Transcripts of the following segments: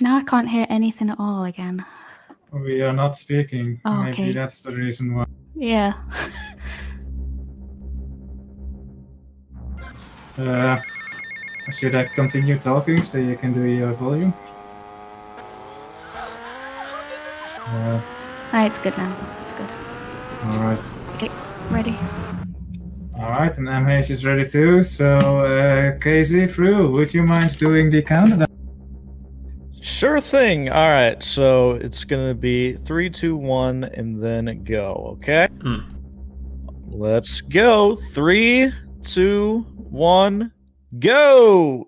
Now I can't hear anything at all again. We are not speaking. Oh, Maybe okay. that's the reason why. Yeah. Should I continue talking so you can do your volume? It's good now. It's good. Alright. Okay, ready. Alright, and MH is ready too. So, KZ, through, would you mind doing the countdown? Sure thing. All right, so it's gonna be 3, 2, 1, and then go. Okay. Let's go. 3, 2, 1, go.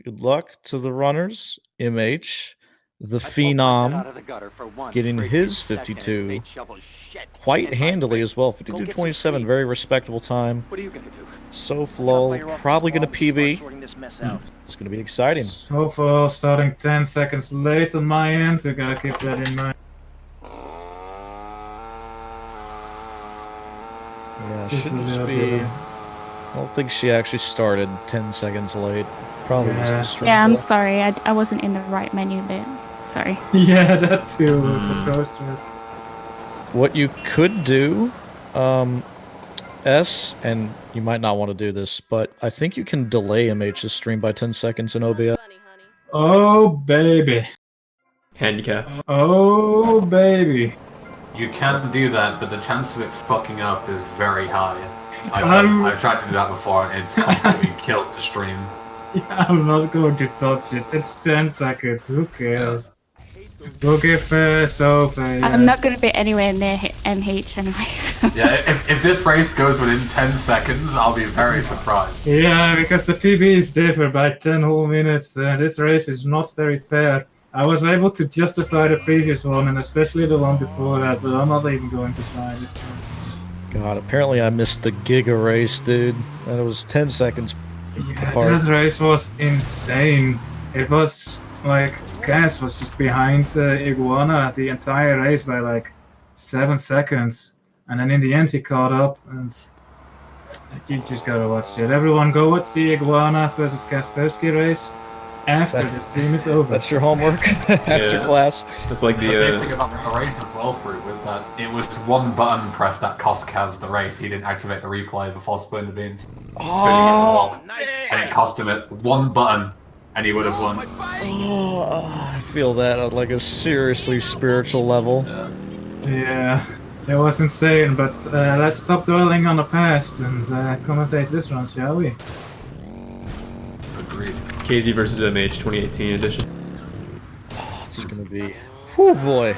Good luck to the runners. MH, the Phenom, getting his 52 quite handily as well. 52.27, very respectable time. What are you gonna do? sophLUL probably gonna PB. It's gonna be exciting. sophLUL starting 10 seconds late on my end. We gotta keep that in mind. Yeah, shouldn't just be. I don't think she actually started 10 seconds late. Probably just the stream. Yeah, I'm sorry. I wasn't in the right menu bit. Sorry. Yeah, that too. The posters. What you could do, S, and you might not want to do this, but I think you can delay MH's stream by 10 seconds in OBS. Oh, baby. Handicap. Oh, baby. You can do that, but the chance of it fucking up is very high. I've tried to do that before, and it's completely killed the stream. Yeah, I'm not going to touch it. It's 10 seconds. Who cares? We'll give Soph a... I'm not going to be anywhere near MH anyway. So. Yeah, if this race goes within 10 seconds, I'll be very surprised. Yeah, because the PBs differ by 10 whole minutes. This race is not very fair. I was able to justify the previous one, and especially the one before that, but I'm not even going to try this time. God, apparently I missed the Giga race, dude. And it was 10 seconds apart. That race was insane. It was like Cass was just behind Iguana the entire race by like 7 seconds, and then in the end he caught up. And you just gotta watch it. Everyone, go watch the Iguana versus Kaspersky race after the stream is over. That's your homework after class. That's like The big thing about the race as well, through was that it was one button press that cost Kaz the race. He didn't activate the replay before splitting the beans. Oh, And it cost him it one button, and he would have won. Oh, I feel that on like a seriously spiritual level. Yeah, it was insane, but let's stop dwelling on the past and commentate this one, shall we? Agreed. KZ versus MH 2018 edition. Oh, it's gonna be. Whew, boy.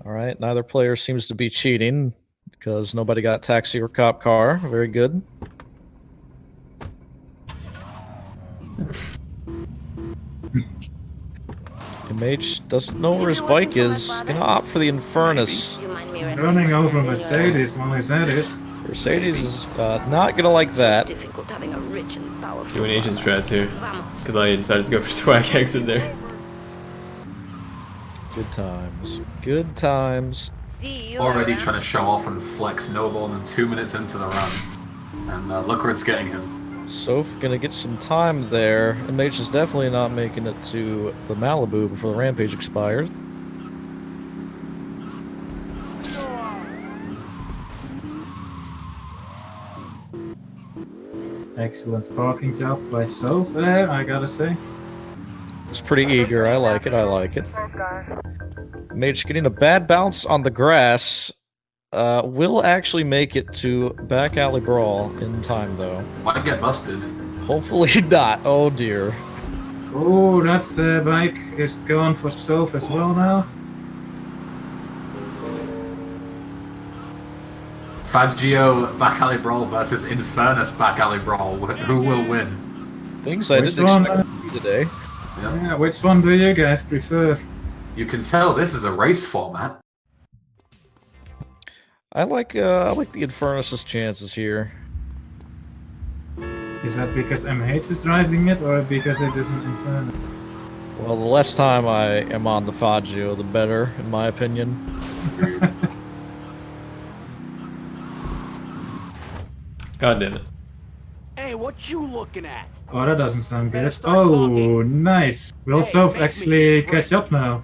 Alright, neither player seems to be cheating because nobody got taxi or cop car. Very good. MH doesn't know where his bike is. Gonna opt for the Infernus. Running over Mercedes while he's at it. Mercedes is not gonna like that. Doing agent strats here. Because I decided to go for swag exit there. Good times. Good times. Already trying to show off and flex no more than 2 minutes into the run. And look where it's getting him. Soph gonna get some time there. MH is definitely not making it to the Malibu before the Rampage expires. Excellent parking job by Soph there, I gotta say. It's pretty eager. I like it. I like it. MH getting a bad bounce on the grass. Will actually make it to back alley brawl in time, though. Might get busted. Hopefully not. Oh dear. Oh, that bike is going for Soph as well now. Fagio back alley brawl versus Infernus back alley brawl. Who will win? Things I Which didn't one, expect today. Yeah, which one do you guys prefer? You can tell this is a race format. I like the Infernus's chances here. Is that because MH is driving it, or because it is an Inferno? Well, the less time I am on the Fagio, the better, in my opinion. God damn it. Hey, what What you looking at? Oh, that doesn't sound Better good. start Oh, talking. nice. Will Hey, Soph make me actually great. catch up now?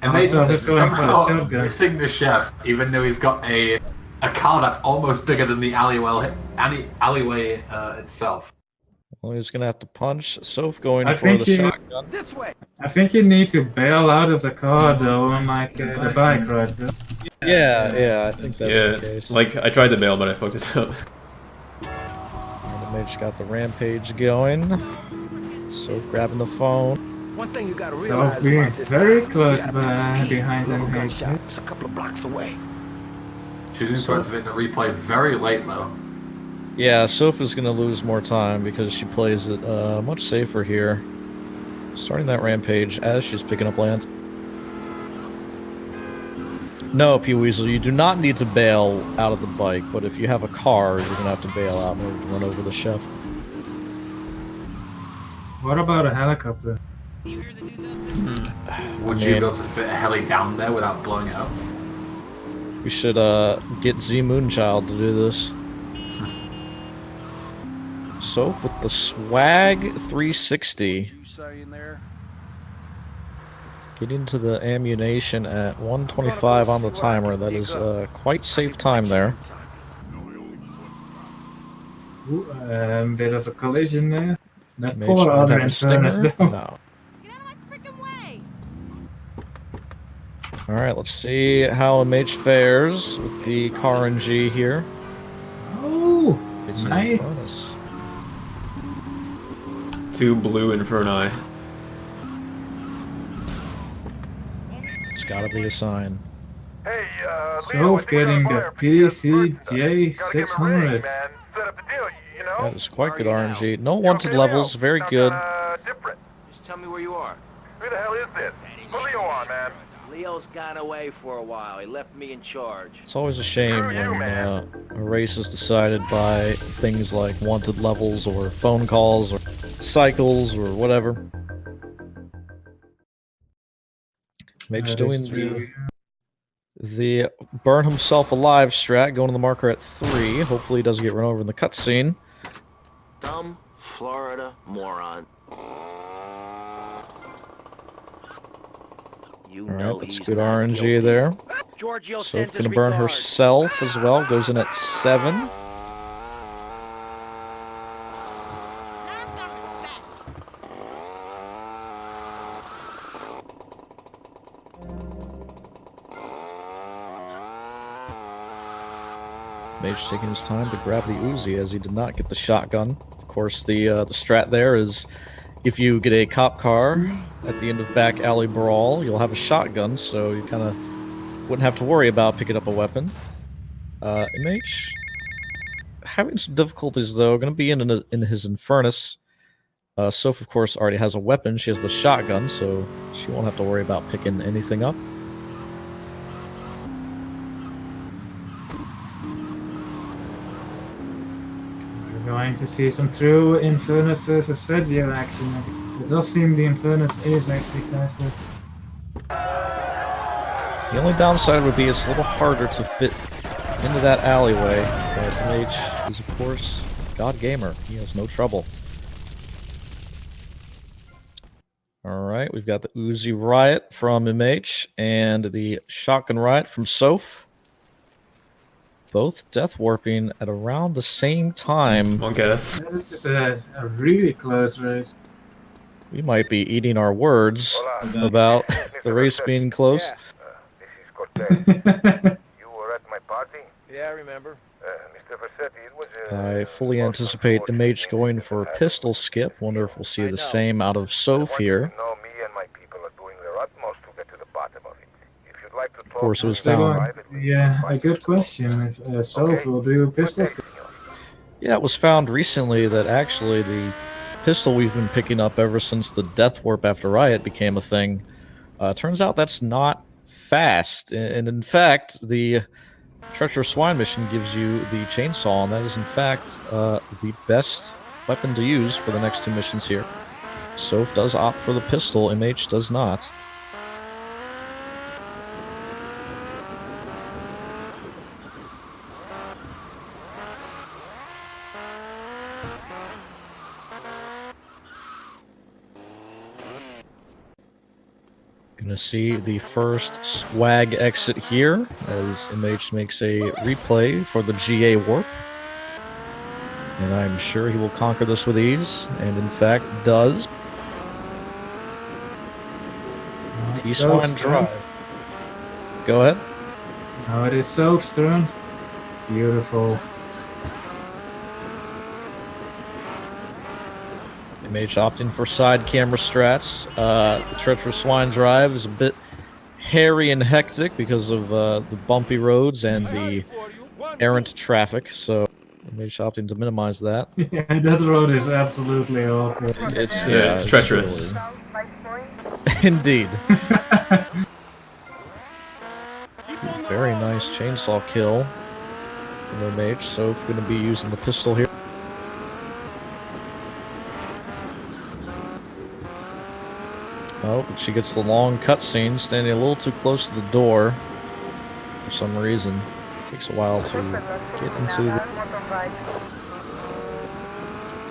And Also, Major he's is going for a somehow shotgun. missing the chef, even though he's got a car that's almost bigger than the alleyway itself. Well, he's gonna have to punch. Soph going I for think the you- shotgun. This way. I think you need to bail out of the car though, on like the bike, right? So. Yeah, I think that's Yeah, the case. like I tried to bail, but I fucked it up. And the mage got the rampage going. Soph grabbing the phone. One thing you gotta realize Soph being about this very town, close you gotta put some heat. behind Local gun MH. shop is a couple of blocks away. Choosing to activate the replay very late though. Yeah, Soph is gonna lose more time because she plays it much safer here. Starting that rampage as she's picking up Lance. No, P-Weasel, you do not need to bail out of the bike, but if you have a car, you're gonna have to bail out in order to run over the chef. What about a helicopter? Would you be able to fit a heli down there without blowing it up? We should get Z Moonchild to do this. Soph with the swag 360. Getting to the ammunition at 125 on the timer. That is quite safe time there. Ooh, bit of a collision there. That Mage poor might other have a Infernus stinger. though. No. Alright, let's see how Mage fares with the car and G here. Oh, It's nice. Infernus. 2 blue Inferni. It's gotta be a sign. Hey, Soph getting the PCJ 600. That is quite good RNG. No wanted levels, very good. Different. Just tell me where you are. Who the hell is this? Put Leo on, man. Leo's gone away for a while. He left me in charge. It's always a shame Screw you, when man. a race is decided by things like wanted levels or phone calls or cycles or whatever. Mage That doing is true. the burn himself alive strat, going to the marker at 3. Hopefully he doesn't get run over in the cutscene. Dumb Florida moron. You know Alright, that's he's good not RNG guilty. there. Giorgio Soph sends his gonna burn regards. herself as well, goes in at 7. Mage taking his time to grab the Uzi as he did not get the shotgun. Of course, the strat there is if you get a cop car at the end of back alley brawl, you'll have a shotgun, so you kind of wouldn't have to worry about picking up a weapon. MH having some difficulties though. Going to be in his Infernus. Soph, of course, already has a weapon. She has the shotgun, so she won't have to worry about picking anything up. We're going to see some true Infernus versus Vegio action. It does seem the Infernus is actually faster. The only downside would be it's a little harder to fit into that alleyway, but MH is, of course, God Gamer. He has no trouble. Alright, we've got the Uzi Riot from MH and the Shotgun Riot from Soph. Both death warping at around the same time. One guess. That is just a really close race. We might be eating our words about the race being close. This is Cortez. You were at my party? Yeah, I remember. Mr. Versetti, it was I fully anticipate MH going for a pistol skip. Wonder if we'll see the same out of Soph here. No, me and my people are doing their utmost to get to the bottom of it. If you'd like to talk Of course, it was to me found. privately, Yeah, a good question. If Soph will do pistols. Yeah, it was found recently that actually the pistol we've been picking up ever since the Death Warp after Riot became a thing. Turns out that's not fast. And in fact, the Treacherous Swine mission gives you the chainsaw, and that is in fact the best weapon to use for the next 2 missions here. Soph does opt for the pistol, MH does not. Gonna see the first swag exit here as MH makes a replay for the GA warp. And I'm sure he will conquer this with ease, and in fact does. T-Swine Drive. Go ahead. Now it is Soph's turn. Beautiful. MH opting for side camera strats. The treacherous Swine Drive is a bit hairy and hectic because of the bumpy roads and the errant traffic, so MH opting to minimize that. Yeah, that road is absolutely awful. It's treacherous. Indeed. Very nice chainsaw kill from MH. Soph going to be using the pistol here. Oh, but she gets the long cutscene, standing a little too close to the door for some reason. Takes a while to get into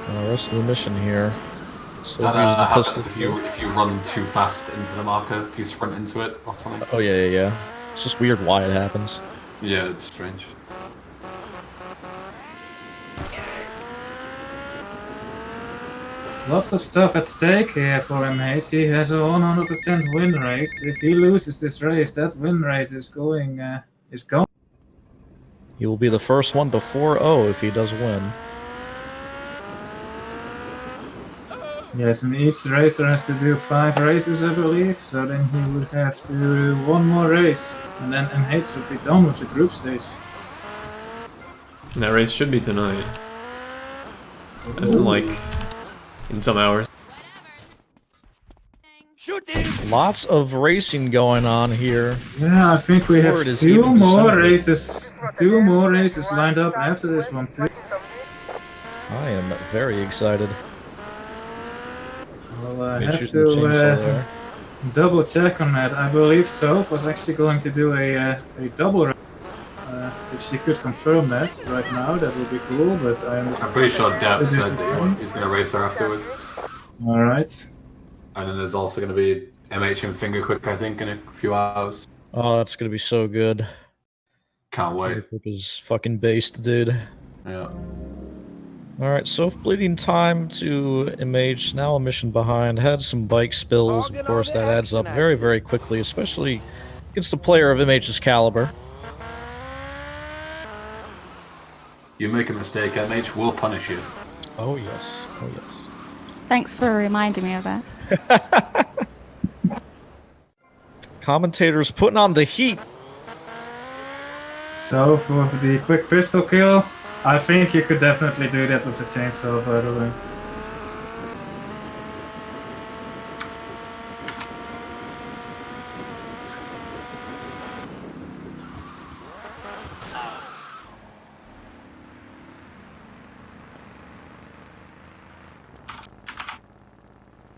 the rest of the mission here. So that happens if you run too fast into the marker, if you sprint into it or something. Oh yeah. It's just weird why it happens. Yeah, it's strange. Lots of stuff at stake here for MH. He has a 100% win rate. If he loses this race, that win rate is going. He will be the first one to 4-0 if he does win. Yes, and each racer has to do 5 races, I believe. So then he would have to do 1 more race, and then MH would be done with the group stage. And that race should be tonight. It's been like in some hours. Lots of racing going on here. Yeah, I think we have Before it is 2 even more December. races. 2 more races lined up after this one too. I am very excited. I'll Mitch have using the chainsaw to there. double check on that. I believe Soph was actually going to do a double race. If she could confirm that right now, that would be cool, but I understand. I'm pretty sure Depp This is said that fun. he's going to race her afterwards. Alright. And then there's also going to be MH and Finger Quick, I think, in a few hours. Oh, that's gonna be so good. Can't wait. Quick is fucking based, dude. Yeah. Alright, self-bleeding time to MH, now a mission behind. Had some bike spills, of course, that adds up very, very quickly, especially against a player of MH's caliber. You make a mistake, MH will punish you. Oh yes, oh yes. Thanks for reminding me of that. Commentators putting on the heat. So for the quick pistol kill, I think you could definitely do that with the chainsaw, by the way.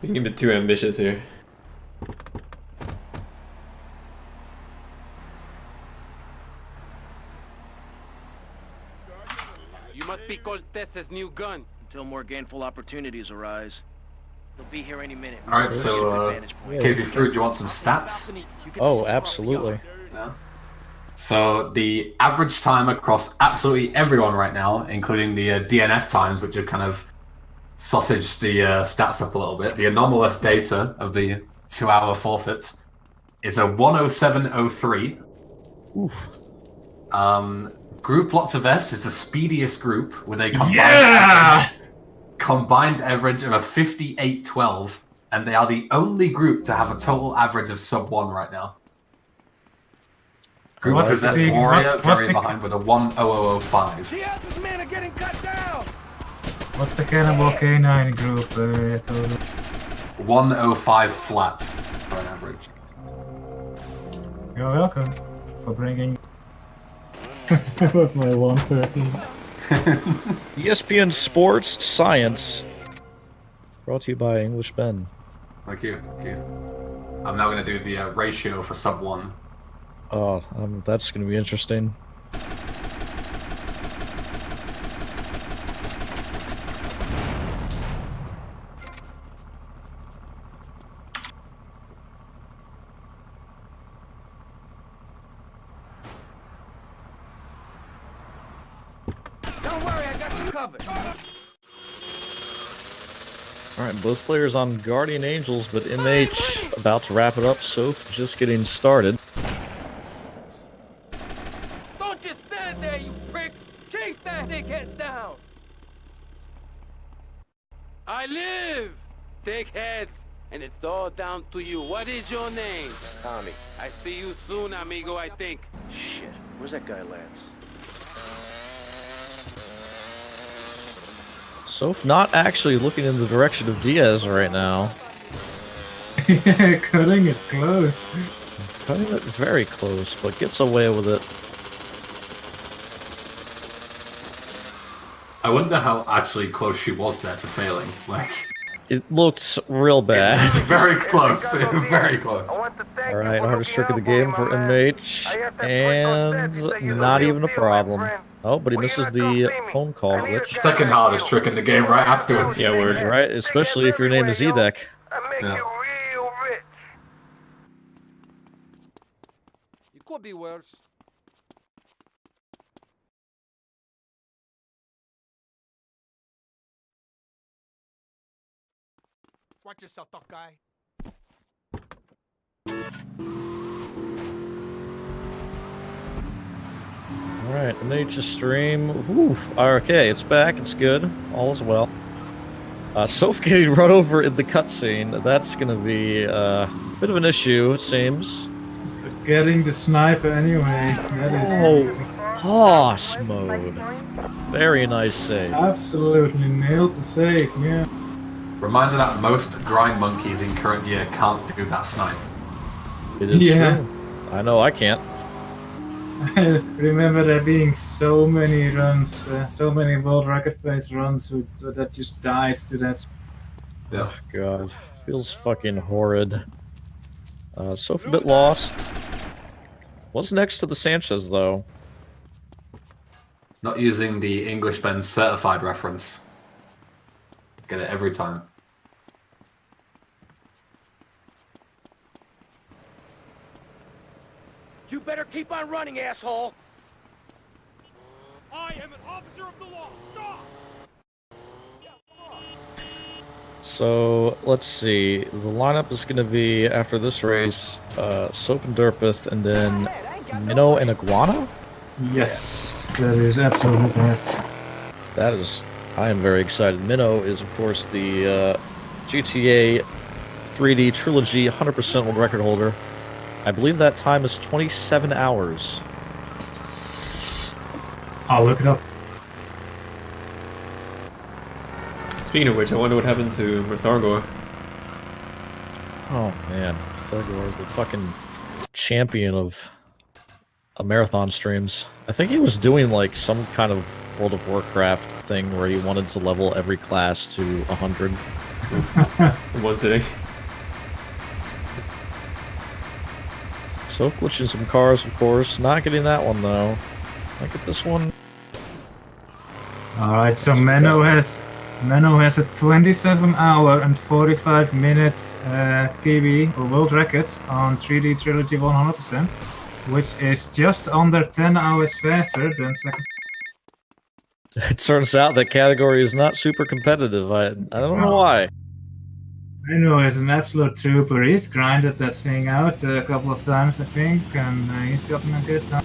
Being a bit too ambitious here. You must be Cortez's new gun. Until more gainful opportunities arise. They'll be here any minute. Alright, so, Casey Fruit, do you want some stats? Oh, absolutely. No? So, the average time across absolutely everyone right now, including the DNF times, which have kind of sausaged the stats up a little bit, the anomalous data of the 2-hour forfeits is a 107.03. Oof. Group Lots of S is the speediest group with a combined average of a 58.12, and they are the only group to have a total average of sub 1 right now. Group What's Possessed the- Warrior what's very the- behind with a 10005. Diaz's men are getting cut down! What's the Cannibal K9 group total? 105 flat for an average. You're welcome for bringing with my 113. ESPN Sports Science. Brought to you by English Ben. Thank you. I'm now going to do the ratio for sub 1. Oh, that's going to be interesting. cover. Alright, both players on Guardian Angels, but MH about to wrap it up, Soph just getting started. Don't just stand there, you pricks! Chase that dickhead down! I live! Dickheads! And it's all down to you. What is your name? Tommy. I see you soon, amigo, I think. Shit, where's that guy, Lance? Soph not actually looking in the direction of Diaz right now. Yeah, cutting it close. Cutting it very close, but gets away with it. I wonder how actually close she was there to failing. Like, It looks real bad. it's very close. Very close. Alright, hardest trick of the game for MH, and not even a problem. Oh, but he misses the phone call glitch. Second hardest trick in the game right afterwards. Yeah, word. Right, especially if your name is Edek. Yeah. You could be worse. Watch yourself, tough guy. Alright, MH's stream. Whew. Okay, it's back, it's good. All is well. Soph getting run over in the cutscene. That's gonna be a bit of an issue, it seems. Getting the sniper anyway. That is crazy. Hoss mode. Very nice save. Absolutely nailed the save, yeah. Reminder that most grind monkeys in current year can't do that snipe. It is true. I know I can't. I remember there being so many runs, so many world record place runs that just died to that. Yeah. Oh, God. Feels fucking horrid. Soph a bit lost. What's next to the Sanchez, though? Not using the English Ben certified reference. Get it every time. You better keep on running, asshole! I am an officer of the law. Stop! So, let's see. The lineup is going to be, after this race, Soap and Derpeth, and then Minnow and Iguana? Yes, that is absolutely correct. That is... I am very excited. Minnow is, of course, the GTA 3D Trilogy 100% world record holder. I believe that time is 27 hours. I'll look it up. Speaking of which, I wonder what happened to Ractrot. Oh, man. Thurgor, the fucking champion of marathon streams. I think he was doing, like, some kind of World of Warcraft thing where he wanted to level every class to 100. In one sitting. So glitching some cars, of course. Not getting that one, though. Look at this one. Alright, so Menno has a 27 hour and 45 minutes PB or world record on 3D Trilogy 100%, which is just under 10 hours faster than second. It turns out that category is not super competitive. I don't know why. Menno is an absolute trooper. He's grinded that thing out a couple of times, I think, and he's gotten a good time.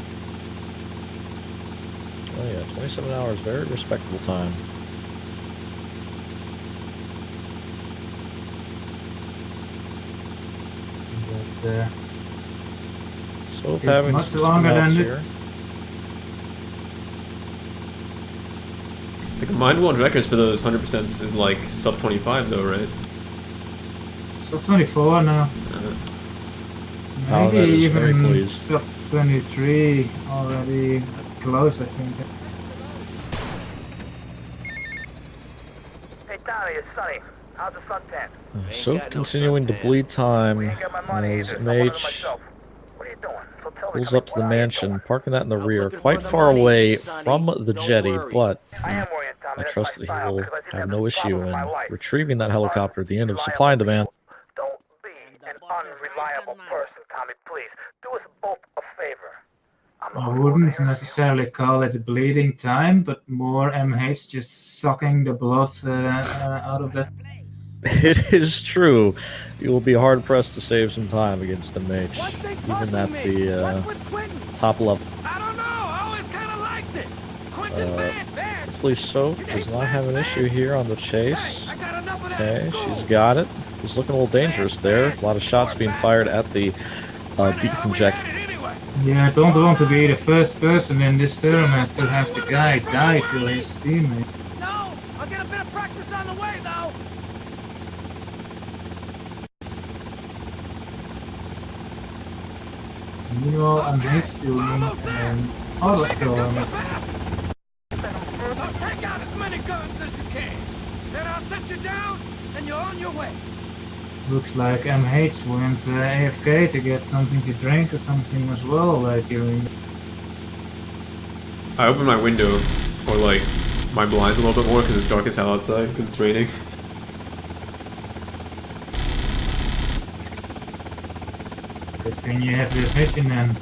Oh yeah, 27 hours, very respectable time. But, So it's having much some longer else than here. The combined world records for those 100% is like sub 25 though, right? So 24 now. Oh, Maybe that is very even pleased. sub 23 already close, I think. Hey, Tommy, it's Sonny. How's the suntan? Soph continuing to bleed time We ain't got my money as either, so I wanted MH myself. What are you doing? So tell me, pulls Tommy, up to the what are you mansion, doing? parking that in the I'm rear, looking quite for the far money, away Sonny. from the Don't jetty, worry. but I am worrying, Tommy. I That's trust my that he style, will 'cause I think have that's no the issue problem in with my life. retrieving that helicopter at the end of Reliable supply and demand. people. Don't be an unreliable person, Tommy, please. Do us both a favor. I wouldn't necessarily call it bleeding time, but more MH just sucking the blood out of the. It is true. You will be hard pressed to save some time against MH, even at the top level. I don't know. I always kind of liked it. Quentin bad. Hopefully Soph does not have an issue here on the chase. Okay, she's got it. She's looking a little dangerous there. A lot of shots being fired at the beef inject. Yeah, I don't want to be the first person in this tournament to have the guy die to his teammate. No, I'll get a bit of practice on the way, though. Meanwhile, I'm next to him and others go on it. Take out as many guns as you can. Then I'll set you down, and you're on your way. Looks like MH went AFK to get something to drink or something as well during. I opened my window, or like my blinds a little bit more because it's dark as hell outside because it's raining. Good thing you have this mission then.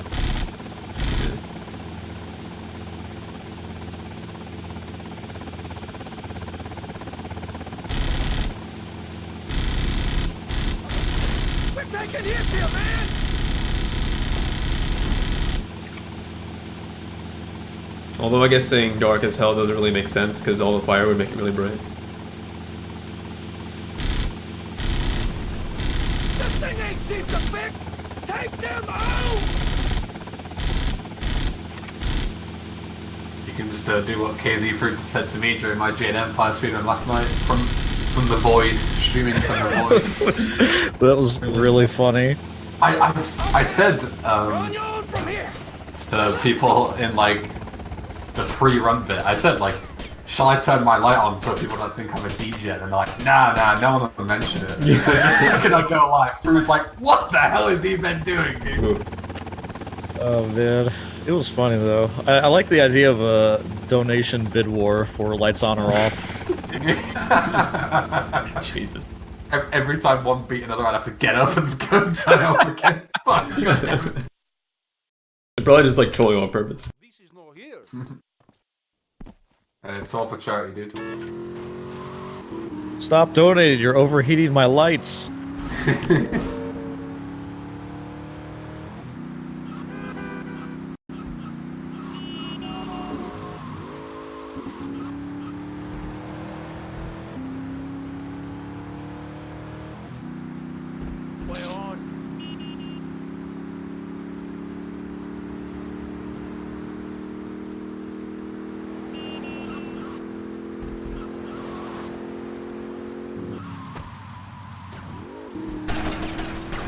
Taking hits here, man! Although I guess saying dark as hell doesn't really make sense because all the fire would make it really bright. This thing ain't cheap to fix! Take them out! You can just do what KZ Fruits said to me during my Jade Empire stream last night from the void, streaming from the void. That was really funny. I said to people in like the pre-run bit, I said like, shall I turn my light on so people don't think I'm a DJ? And they're like, nah, no one will mention it. And the second I go live, Fruit's like, what the hell has he been doing, dude? Oh man, it was funny though. I like the idea of a donation bid war for lights on or off. Jesus. Every time one beat another, I'd have to get up and go and turn it off again. Fuck. They're probably just like trolling on purpose. This is not here. And it's all for charity, dude. Stop donating, you're overheating my lights.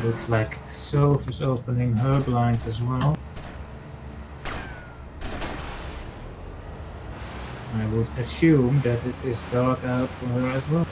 Looks like Soph is opening her blinds as well. I would assume that it is dark out for her as well.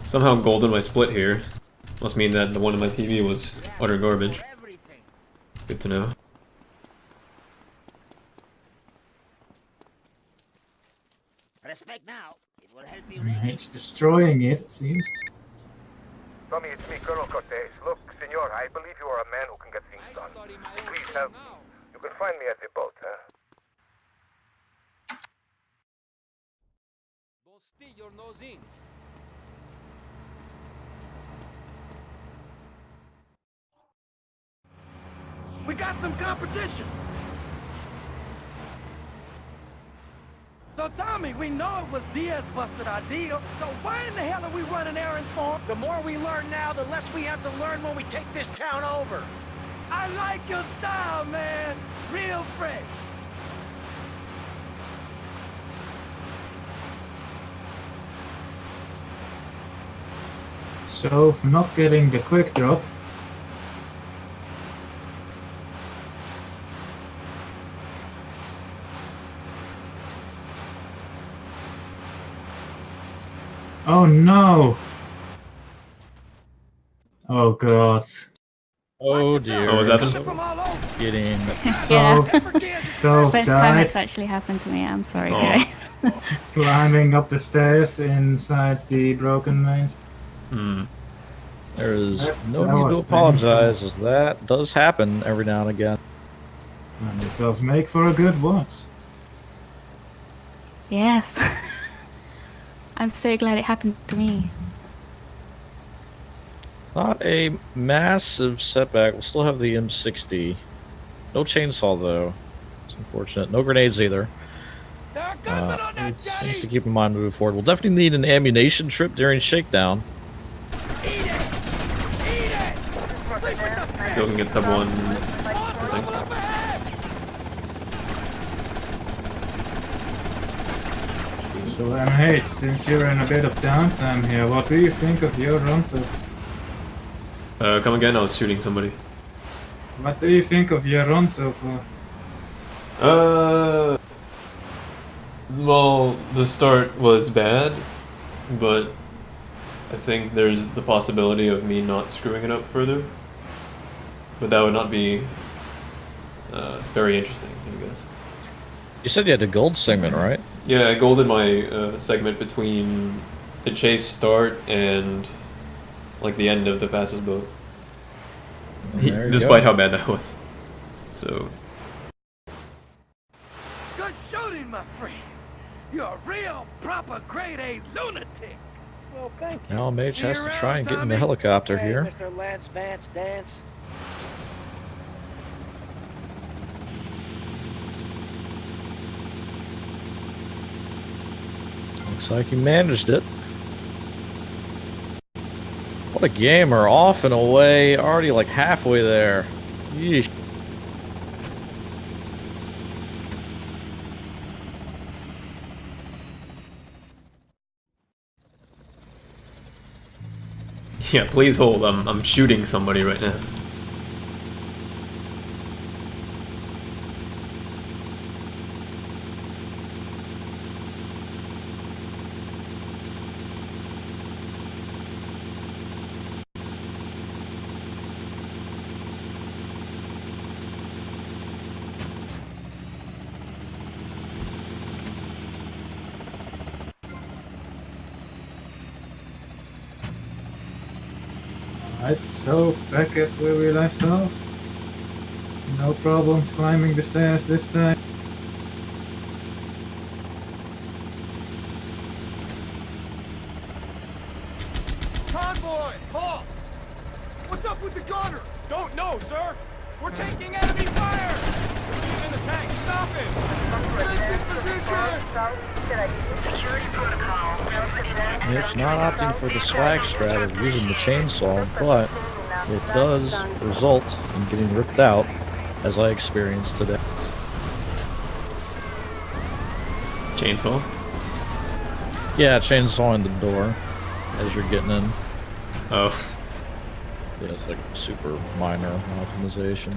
Somehow gold in my split here. Must mean that the one in my PV was utter garbage. Good to know. Respect now. It will help you. It's destroying it, it seems. Tommy, it's me, Colonel Cortez. Look, senor, I believe you are a man who can get things done. Please help me. You can find me at the boat, huh? Don't stick your nose in. We got some competition! So Tommy, we know it was Diaz busted our deal, so why in the hell are we running errands for him? The more we learn now, the less we have to learn when we take this town over. I like your style, man! Real fresh! So, for not getting the quick drop. Oh no! Oh god. Oh dear. Oh, what's happened? Getting Yeah. So First time died it's actually happened to me. I'm sorry, Oh. guys. climbing up the stairs inside the broken mains. Hmm. There is That no need to was apologize, as that does happen every now and again. And it does make for a good watch. Yes. I'm so glad it happened to me. Not a massive setback. We'll still have the M60. No chainsaw, though. It's unfortunate. No grenades, either. Things to keep in mind moving forward. We'll definitely need an ammunition trip during shakedown. Still can get sub 1, I think. So MH, since you're in a bit of downtime here, what do you think of your run so far? Come again, I was shooting somebody. What do you think of your run so far? Well, the start was bad, but I think there's the possibility of me not screwing it up further. But that would not be very interesting, I guess. You said you had a gold segment, right? Yeah, I golded my segment between the chase start and like the end of the fastest boat. Despite how bad that was. So. Good shooting, my friend. You're a real, proper grade A lunatic. Well, thank you. Now Mage has to Here try and out, get in the Tommy. helicopter Hey, here. Mr. Lance Vance Dance. Looks like he managed it. What a gamer, off and away, already like halfway there. Yeesh. Yeah, please hold. I'm shooting somebody right now. Right, so back at where we left off. No problems climbing the stairs this time. Convoy, halt! What's up with the gunner? Don't know, sir. We're taking enemy fire. He's in the tank. Stop him. Fix his position. Security protocol. It's not opting for the swag strat of using the chainsaw, but it does result in getting ripped out, as I experienced today. Chainsaw? Yeah, chainsawing the door as you're getting in. Oh. Yeah, it's like super minor optimization,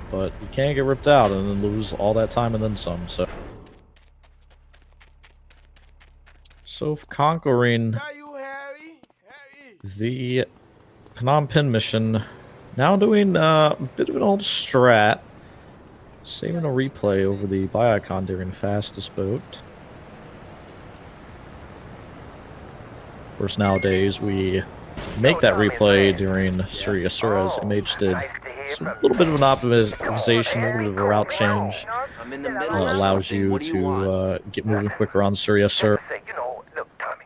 but you can't get ripped out and then lose all that time and then some, so. So for conquering the Phnom Penh mission, now doing a bit of an old strat, saving a replay over the Biocon during fastest boat. Of course, nowadays we make that replay during Surya Sur, as MH did. A little bit of an optimization, a little bit of a route change, I'm in the middle of allows something. you What do you want? to get moving quicker on Surya Sur. You know, look, Tommy,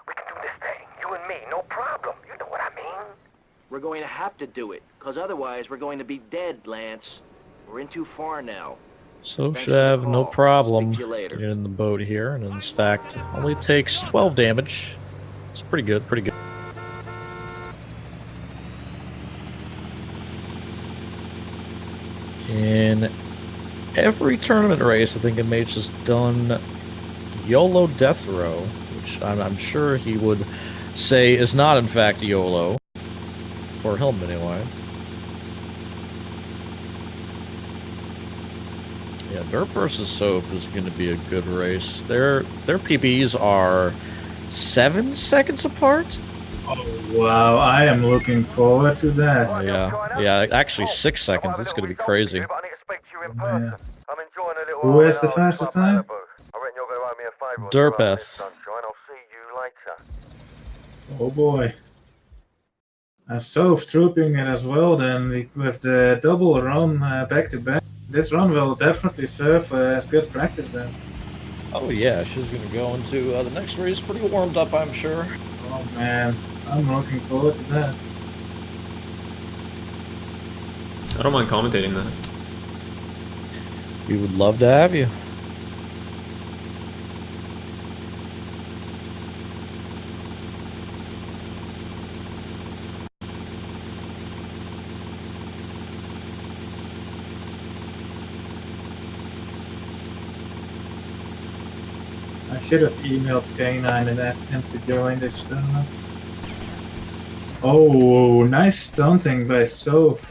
we can do this thing, you and me, no problem. You know what I mean? We're going to have to do it, because otherwise we're going to be dead, Lance. We're in too far now. So Thanks should for the have no call. problem Speak to you later. getting in the boat here, and in fact, only takes 12 damage. It's pretty good, pretty good. In every tournament race, I think MH has done YOLO Death Row, which I'm sure he would say is not in fact YOLO. For him, anyway. Yeah, Derp versus Soph is going to be a good race. Their PBs are 7 seconds apart? Oh, wow, I am looking forward to that. Oh, yeah, actually 6 seconds. It's gonna be crazy. But I need to speak to you in person. I'm enjoying a little Who is the faster time? I reckon you're going to write me a favour. Derpeth. Sunshine. I'll see you later. Oh boy. Soph trooping it as well then with the double run back to back. This run will definitely serve as good practice then. Oh yeah, she's gonna go into the next race pretty warmed up, I'm sure. Oh man, I'm looking forward to that. I don't mind commentating that. We would love to have you. I should have emailed K9 and asked him to join this tournament. Oh, nice stunting by Soph.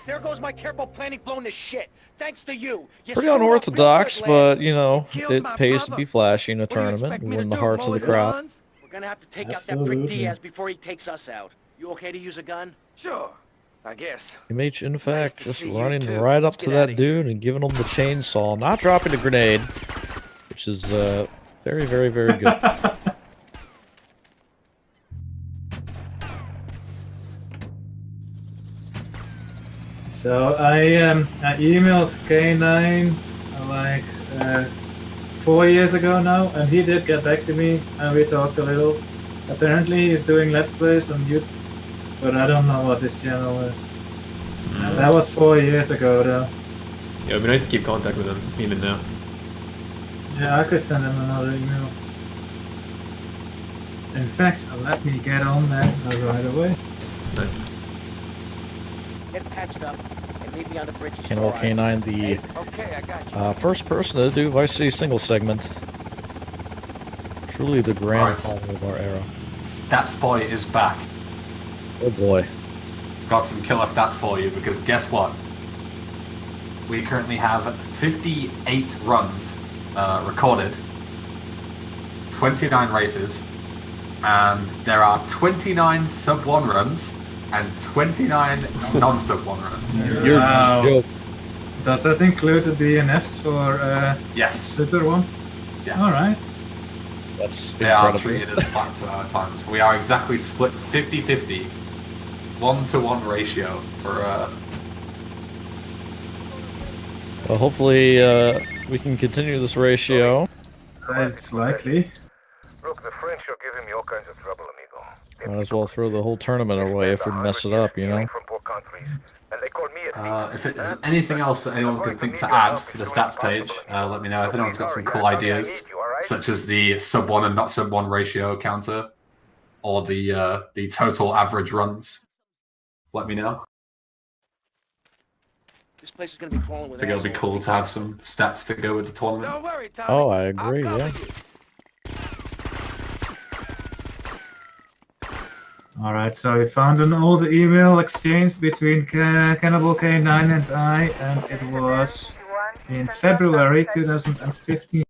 There goes my careful planning blown to shit. Thanks to you. Pretty unorthodox, but you know, it pays to be flashy in a tournament and win the hearts of the crowd. We're gonna have to take out that prick Diaz before he takes us out. You okay to use a gun? Sure, I guess. MH, in fact, just see you running too. right up Let's to get that outta here. dude and giving him the chainsaw, not dropping a grenade, which is very, very, very good. So I emailed K9 like 4 years ago now, and he did get back to me, and we talked a little. Apparently he's doing Let's Plays on YouTube, but I don't know what his channel is. And that was 4 years ago though. Yeah, it'd be nice to keep contact with him, even now. Yeah, I could send him another email. In fact, let me get on that right away. Nice. Get patched up and meet me on the bridge. Cannibal K9, the Okay, I got you. first person to do Vice City single segment. Truly the grandfather of our era. Stats Boy is back. Oh boy. Got some killer stats for you because guess what? We currently have 58 runs recorded, 29 races, and there are 29 sub-1 runs and 29 non-sub-1 runs. Wow. Joke. Does that include the DNFs for Yes. Super 1? Yes. Alright. That's They are incredible. treated as flat to our times. We are exactly split 50-50, 1-to-1 ratio for Well, hopefully we can continue this ratio. It's likely. Look, the French are giving me all kinds of trouble, amigo. Might as well throw the whole tournament away if we mess it up, you know? From poor countries, and they call me a if there's anything else that anyone can think to add for the stats page, let me know. If anyone's got some cool ideas, such as the sub-1 and not sub-1 ratio counter, or the total average runs, let me know. This place is gonna be crawling I with think it'll be assholes. cool to have some stats to go with the tournament. Don't worry, Tommy. Oh, I agree, I'll yeah. cover you. Alright, so we found an old email exchange between Cannibal K9 and I, and it was in February 2015.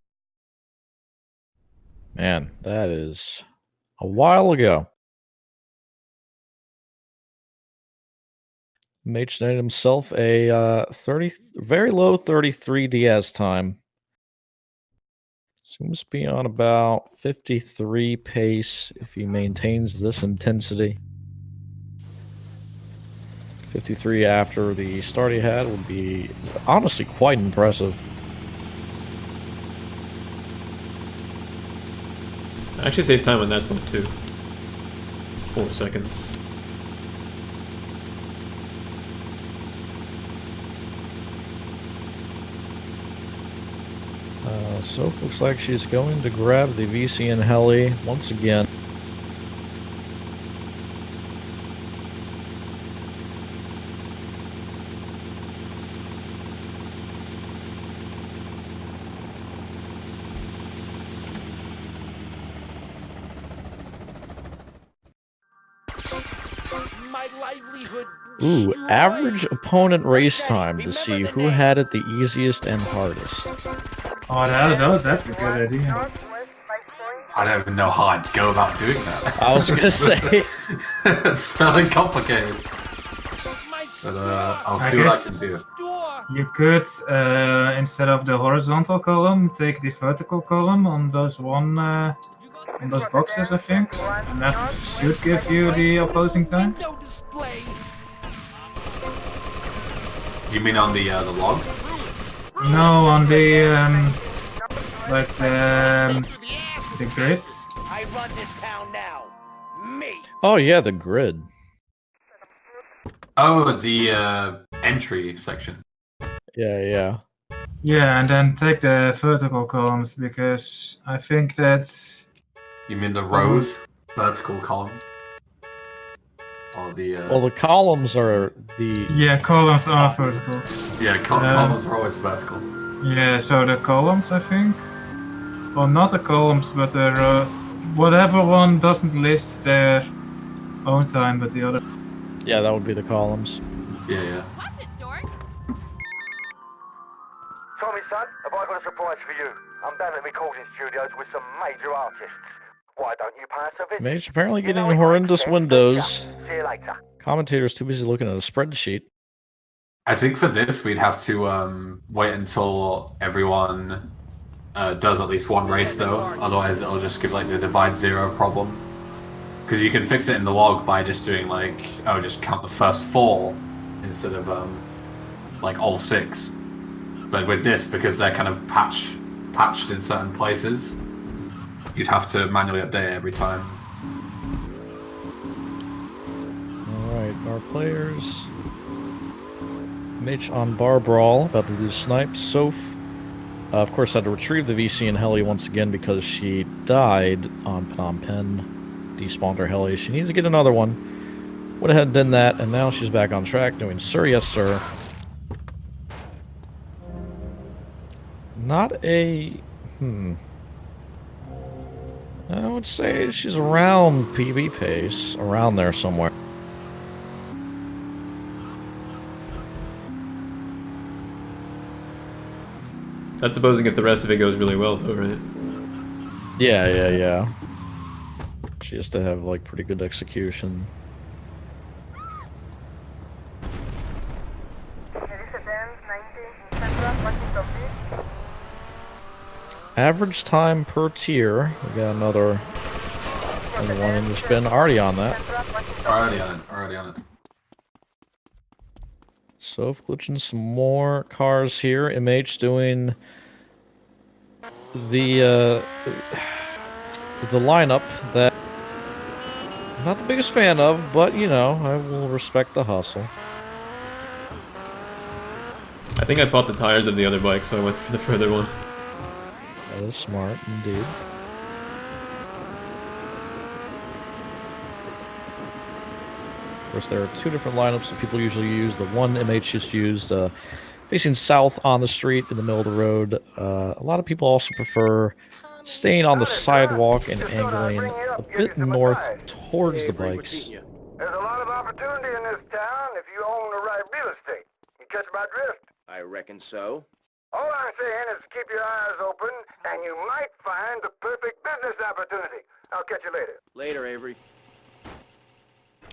Man, that is a while ago. MH named himself a 30, very low 33 DS time. Seems to be on about 53 pace if he maintains this intensity. 53 after the start he had would be honestly quite impressive. I actually saved time on that spot too. 4 seconds. So it looks like she's going to grab the VCN heli once again. My livelihood. Ooh, destroyed. average opponent race Okay, time to remember see the who name. had it the easiest and hardest. Oh, that's a good idea. I don't even know how I'd go about doing that. I was gonna say. It's fairly complicated. But I'll see what I can do. You could, instead of the horizontal column, take the vertical column on those on those boxes, I think, and that should give you the opposing time. You mean on the log? No, on the like the grids. I run this town now. Me. Oh yeah, the grid. Oh, the entry section. Yeah. Yeah, and then take the vertical columns because I think that's. You mean the rows? Vertical column? Or the Well, the columns are the. Yeah, columns are vertical. Yeah, columns are always vertical. Yeah, so the columns, I think. Well, not the columns, but the whatever one doesn't list their own time, but the other. Yeah, that would be the columns. Yeah. Watch it, dork. Tommy, son, have I got a surprise for you? I'm down at the recording studios with some major artists. Why don't you pass a visit? Mage apparently getting horrendous windows. See you later. Commentators too busy looking at a spreadsheet. I think for this we'd have to wait until everyone does at least one race though, otherwise it'll just give like the divide 0 problem. Because you can fix it in the log by just doing like, just count the first 4 instead of like all 6. But with this, because they're kind of patched in certain places, you'd have to manually update it every time. Alright, our players. Mitch on Bar Brawl, about to do Snipe. Soph, of course, had to retrieve the VC and Heli once again because she died on Phnom Penh. Despawned her Heli. She needs to get another one. Went ahead and did that, and now she's back on track doing Sir, Yes Sir. Not a... I would say she's around PB pace. Around there somewhere. That's supposing if the rest of it goes really well, though, right? Yeah. She has to have, like, pretty good execution. Average time per tier. We got another one English bin. Already on that. Already on it. So, glitching some more cars here. MH doing the lineup that I'm not the biggest fan of, but you know, I will respect the hustle. I think I bought the tires of the other bike, so I went for the further one. That is smart, indeed. Of course, there are two different lineups that people usually use. The one MH just used facing south on the street in the middle of the road. A lot of people also prefer staying on the sidewalk and angling a bit north towards the bikes. There's a lot of opportunity in this town if you own the right real estate. You catch my drift? I reckon so. All I'm saying is keep your eyes open, and you might find the perfect business opportunity. I'll catch you later. Later, Avery.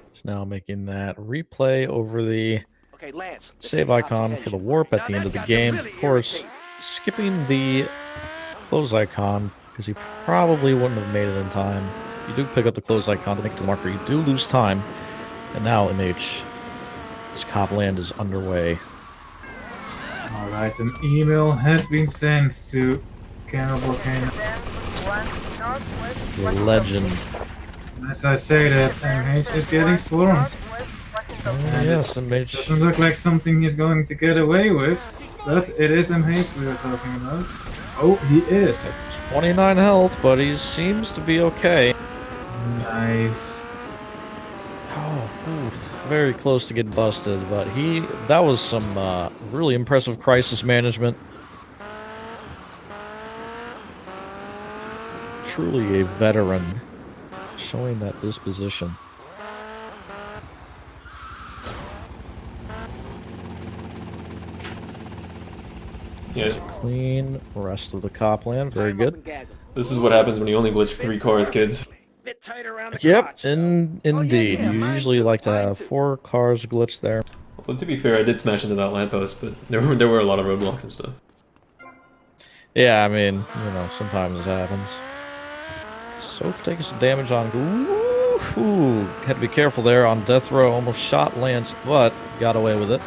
It's now making that replay over the Okay, Lance, save icon for the warp at the end of the game. Of course, skipping the close icon, because you probably wouldn't have made it in time. If you do pick up the close icon to make the marker, you do lose time. And now MH, this Copland is underway. Alright, an email has been sent to Cannibal Volcano. The legend. As I say that, MH is getting swarmed. Yes, MH doesn't look like something he's going to get away with, but it is MH we were talking about. Oh, he is. 29 health, but he seems to be okay. Nice. Oh, very close to getting busted, but that was some really impressive crisis management. Truly a veteran, showing that disposition. Yeah. Clean rest of the copland. Very good. This is what happens when you only glitch 3 cars, kids. Bit tight around the Yep, crotch, indeed. yeah, You mine usually too, like to mine have too. 4 cars glitched there. Well, to be fair, I did smash into that lamppost, but there were a lot of roadblocks and stuff. Yeah, I mean, you know, sometimes it happens. Soph taking some damage on. Ooh, had to be careful there on death row. Almost shot Lance, but got away with it.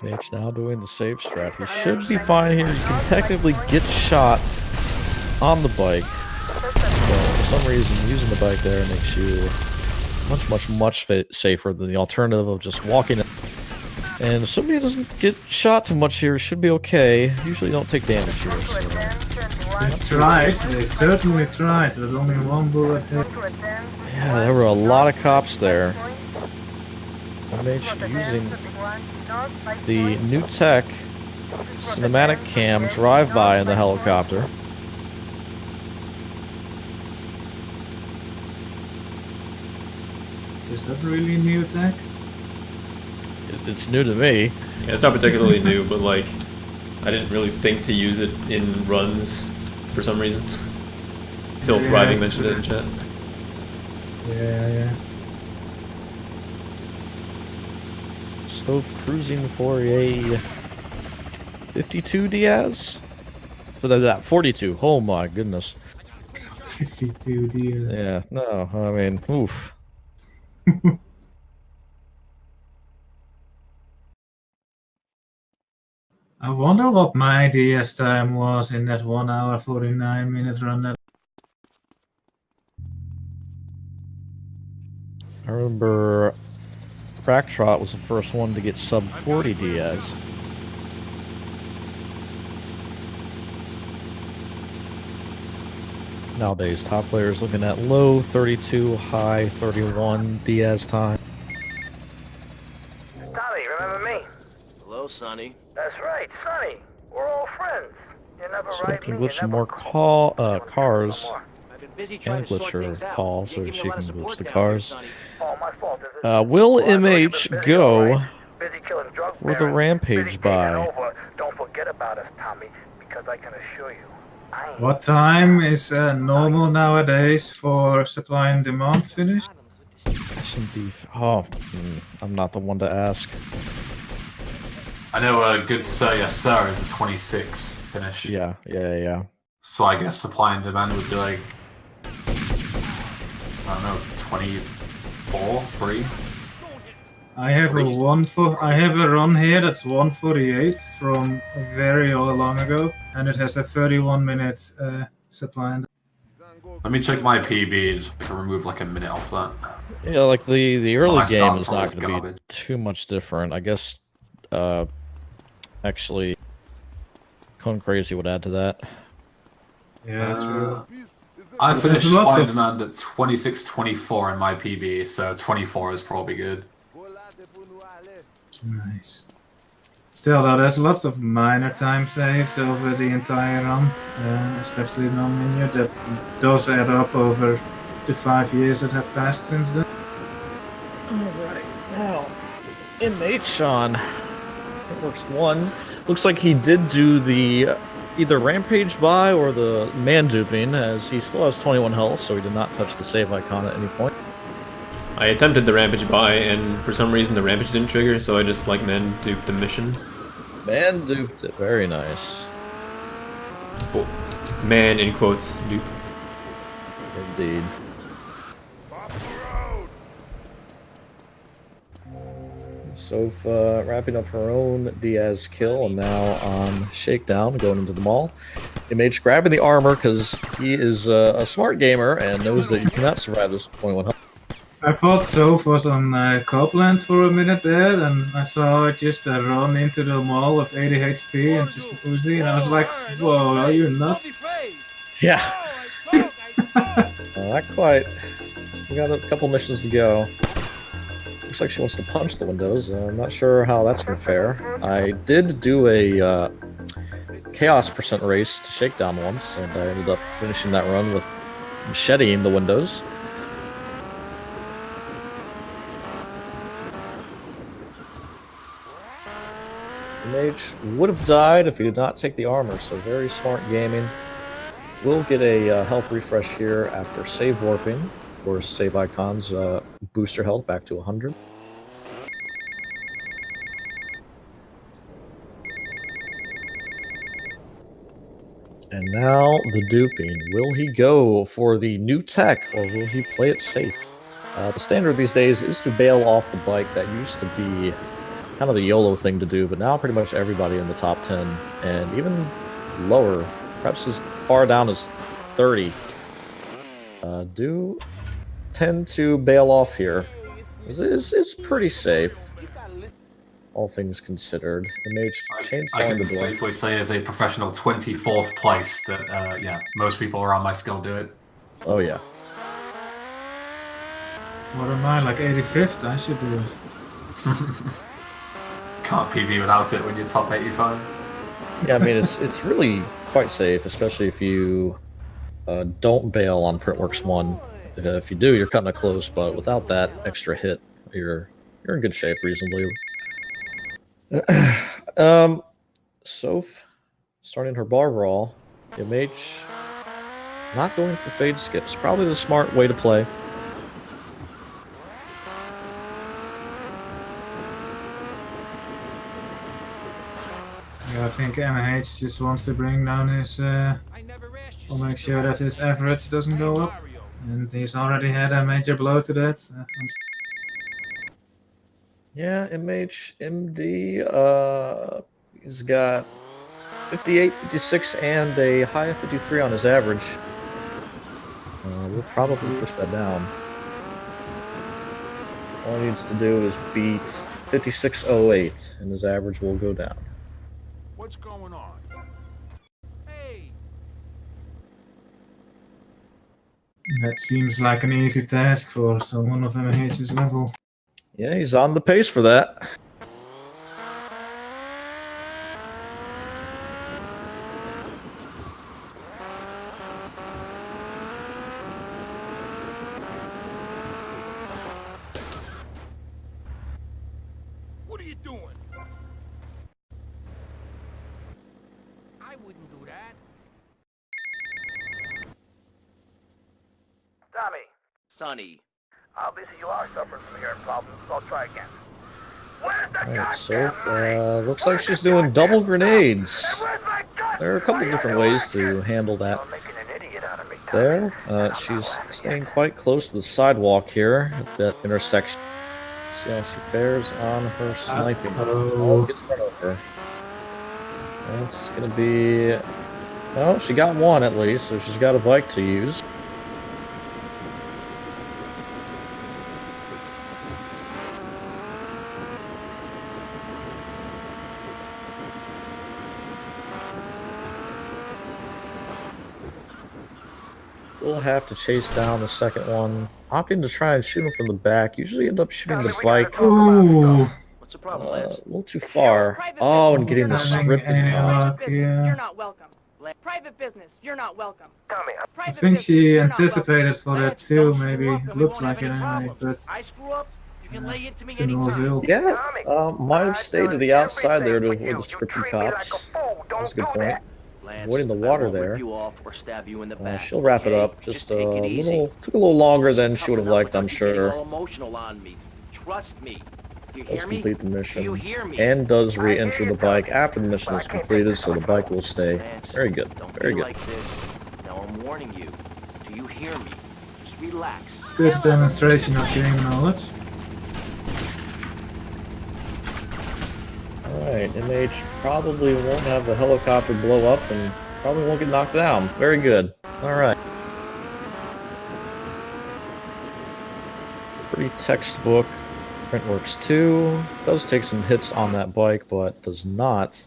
Mage now doing the save strat. He should be fine here. You can technically get shot on the bike. But for some reason, using the bike there makes you much safer than the alternative of just walking in. And if somebody doesn't get shot too much here, it should be okay. Usually don't take damage here. So. They tried, they certainly tried. There's only one bullet hit. Yeah, there were a lot of cops there. Mage using the new tech cinematic cam drive-by in the helicopter. Is that really new tech? It's new to me. Yeah, it's not particularly new, but like, I didn't really think to use it in runs for some reason. Until Thriving mentioned it in chat. Yeah. Soph cruising for a 52 Diaz? For that 42. Oh my goodness. 52 Diaz. Yeah, no, I mean, oof. I wonder what my DS time was in that 1 hour 49 minute run. I remember Ractrot was the first one to get sub 40 Diaz. Nowadays, top players looking at low 32, high 31 Diaz time. Tommy, remember me? Hello, Sonny. That's right, Sonny. We're all friends. You never So I write can me, you glitch some never more cars. I've been busy And trying to glitch sort her things out. call so Taking she a lot can of support glitch the down cars. here, Sonny. Oh, my fault, is it? Will Well, I know you've been MH busy, go all right. Busy killing drug for the barons, rampage busy taking buy? over. Don't forget about us, Tommy, because I can assure you, I ain't. What time is normal nowadays for supply and demand finish? S&D. Oh, I'm not the one to ask. I know a good Sir Yes Sir is the 26 finish. Yeah. So I guess supply and demand would be like, I don't know, 24, 3? I have a run here that's 148 from very long ago, and it has a 31 minutes supply and Let me check my PB, just to remove like a minute off that. Yeah, like the early my game stats is are not always going to be garbage. too much different. I guess, actually, Cone Crazy would add to that. Yeah, that's true. I There's finished lots supply of- and demand at 26-24 in my PB, so 24 is probably good. Nice. Still though, there's lots of minor time saves over the entire run, especially non-linear, that does add up over the 5 years that have passed since then. Alright, now, MH on it works 1. Looks like he did do the either Rampage buy or the man duping, as he still has 21 health, so he did not touch the save icon at any point. I attempted the rampage buy, and for some reason the rampage didn't trigger, so I just like man duped the mission. Man duped it, very nice. Well, man in quotes dupe. Indeed. Soph wrapping up her own Diaz kill, and now on Shakedown, going into the mall. MH grabbing the armor because he is a smart gamer and knows that you cannot survive this 21 health. I thought Soph was on Copeland for a minute there, and I saw it just run into the mall with 80 HP and just Uzi, and I was like, whoa, are you nuts? Yeah. Not quite. Still got a couple missions to go. Looks like she wants to punch the windows. I'm not sure how that's going to fare. I did do a chaos percent race to Shakedown once, and I ended up finishing that run with macheting the windows. The mage would have died if he did not take the armor, so very smart gaming. We'll get a health refresh here after save warping. Of course, save icons boost your health back to 100. And now the duping. Will he go for the new tech, or will he play it safe? The standard these days is to bail off the bike. That used to be kind of the YOLO thing to do, but now pretty much everybody in the top 10, and even lower, perhaps as far down as 30, do tend to bail off here. It's pretty safe, all things considered. It may change. I can safely say, as a professional 24th place, that yeah, most people around my skill do it. Oh yeah. What am I, like 85th? I should do it. Can't PB without it when you're top 85. Yeah, I mean, it's really quite safe, especially if you don't bail on Printworks 1. If you do, you're cutting it close, but without that extra hit, you're in good shape reasonably. Soph starting her bar brawl. MH not going for fade skips. Probably the smart way to play. Yeah, I think MH just wants to bring down his, or make sure that his average doesn't go up. And he's already had a major blow to that. Yeah, MH, MD, he's got 58, 56, and a high of 53 on his average. We'll probably push that down. All he needs to do is beat 56.08, and his average will go down. What's going on? Hey! That seems like an easy task for someone of MH's level. Yeah, he's on the pace for that. What are you doing? I wouldn't do that. Tommy, Sonny. obviously you are suffering from hearing problems, so I'll try again. Where's the Alright, so looks like she's doing double grenades. There are a couple different ways to handle that. There, she's staying quite close to the sidewalk here at that intersection. See how she fares on her sniping. Oh, gets run over. That's gonna be... Well, she got one at least, so she's got a bike to use. We'll have to chase down the second one. Opting to try and shoot him from the back. Usually end up shooting the bike. Ooh. What's the problem, Lance? A little too far. Oh, and getting the scripted luck, You're yeah. not welcome. Private business, you're not welcome. I think she anticipated for that too, maybe. Looked like it anyway, but I screw up, you can lay into me it's a no anytime. avail. Yeah, might have stayed to the outside there to avoid the scripted cops. That's a good point. Avoiding the water there. She'll wrap it up. Just took a little longer than she would have liked, I'm sure. Emotional on me. Trust me. You Does hear me? complete the Do you mission hear me? and does re-enter the bike after the mission is completed, so the bike will stay. Very good. Don't Very be good. like this. Now I'm warning you. Do you hear me? Just relax. Good demonstration of game knowledge. Alright, MH probably won't have the helicopter blow up and probably won't get knocked down. Very good. Alright. Pretty textbook. Printworks 2 does take some hits on that bike, but does not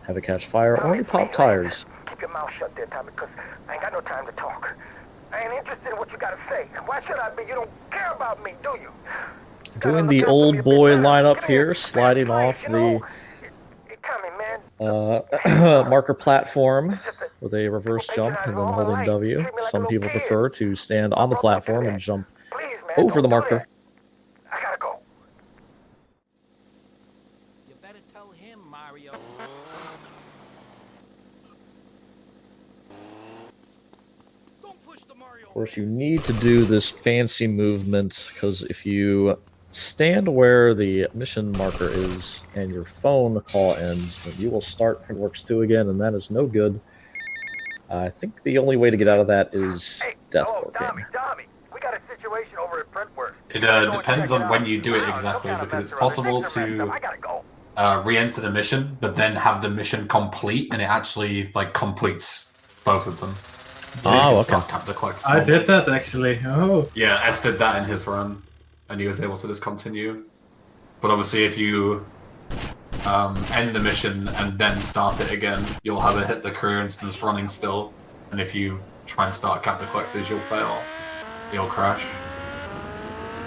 have it catch fire or any pop tires. Keep your mouth shut there, Tommy, because I ain't got no time to talk. I ain't interested in what you gotta say. Why should I be? You don't care about me, do you? Doing the old boy lineup here, sliding off the marker platform with a reverse jump and then holding W. Some people prefer to stand on the platform and jump over the marker. I gotta go. You better tell him, Mario. Of course, you need to do this fancy movement, because if you stand where the mission marker is and your phone call ends, then you will start Printworks 2 again, and that is no good. I think the only way to get out of that is death working. Tommy, we got a situation over at Printworks. It depends on when you do it exactly, because it's possible to re-enter the mission, but then have the mission complete, and it actually like completes both of them. So okay. I did that actually. Oh. Yeah, S did that in his run, and he was able to discontinue. But obviously, if you end the mission and then start it again, you'll have a hit the career instance running still. And if you try and start Captain Collectors, you'll fail. You'll crash.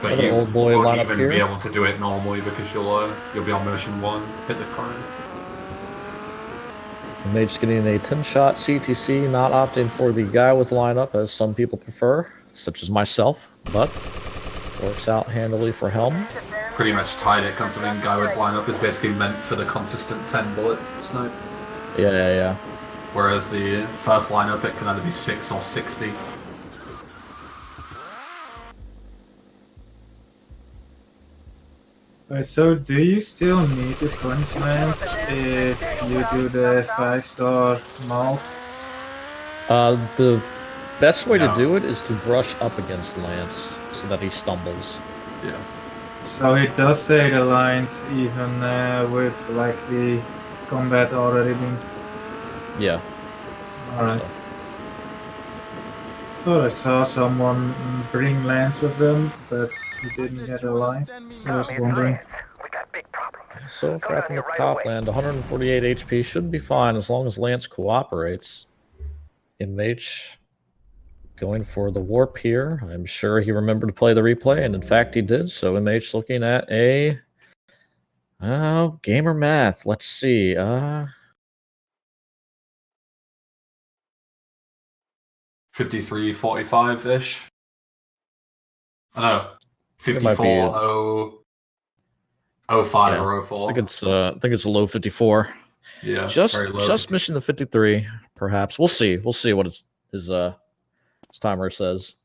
But you won't even be able to do it normally because you'll be on mission 1, hit the current. Mage's getting a 10-shot CTC, not opting for the guy with lineup as some people prefer, such as myself, but works out handily for Helm. Pretty much tied it, considering guy with lineup is basically meant for the consistent 10 bullet snipe. Yeah. Whereas the first lineup, it can either be 6 or 60. So do you still need the punch lance if you do the 5-star malt? The best way to do it is to brush up against Lance so that he stumbles. Yeah. So it does say the lines even with like the combat already being... Yeah. Alright. Thought I saw someone bring Lance with them, but he didn't get a line, so I was wondering. So, fracking up Copland, 148 HP should be fine as long as Lance cooperates. MH going for the warp here. I'm sure he remembered to play the replay, and in fact he did, so MH looking at a... gamer math. Let's see. 53-45-ish. I don't know. 54-05 or 04. I think it's a low 54. Yeah, just very low. Just mission to 53, perhaps. We'll see. We'll see what his timer says.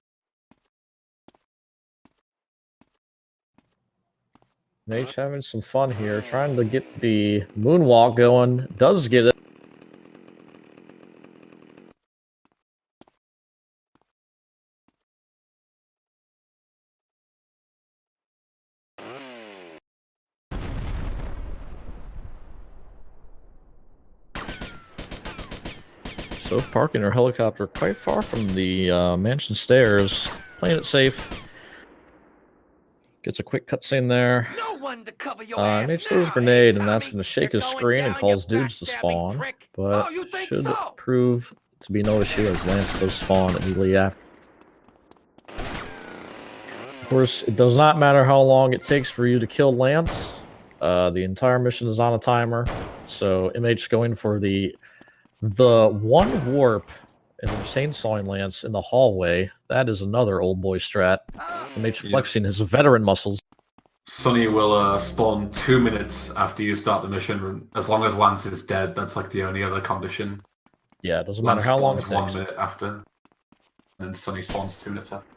Nate's having some fun here, trying to get the moonwalk going. Does get it. So parking her helicopter quite far from the mansion stairs, playing it safe. Gets a quick cutscene there. Nate throws a grenade, and that's going to shake his screen and calls dudes to spawn, but should prove to be no issue as Lance does spawn immediately after. Of course, it does not matter how long it takes for you to kill Lance. The entire mission is on a timer, so MH going for the one warp and then chainsawing Lance in the hallway. That is another old boy strat. MH flexing his veteran muscles. Sonny will spawn 2 minutes after you start the mission. As long as Lance is dead, that's like the only other condition. Yeah, it doesn't matter how long it takes. 1 minute after. And then Sonny spawns 2 minutes after.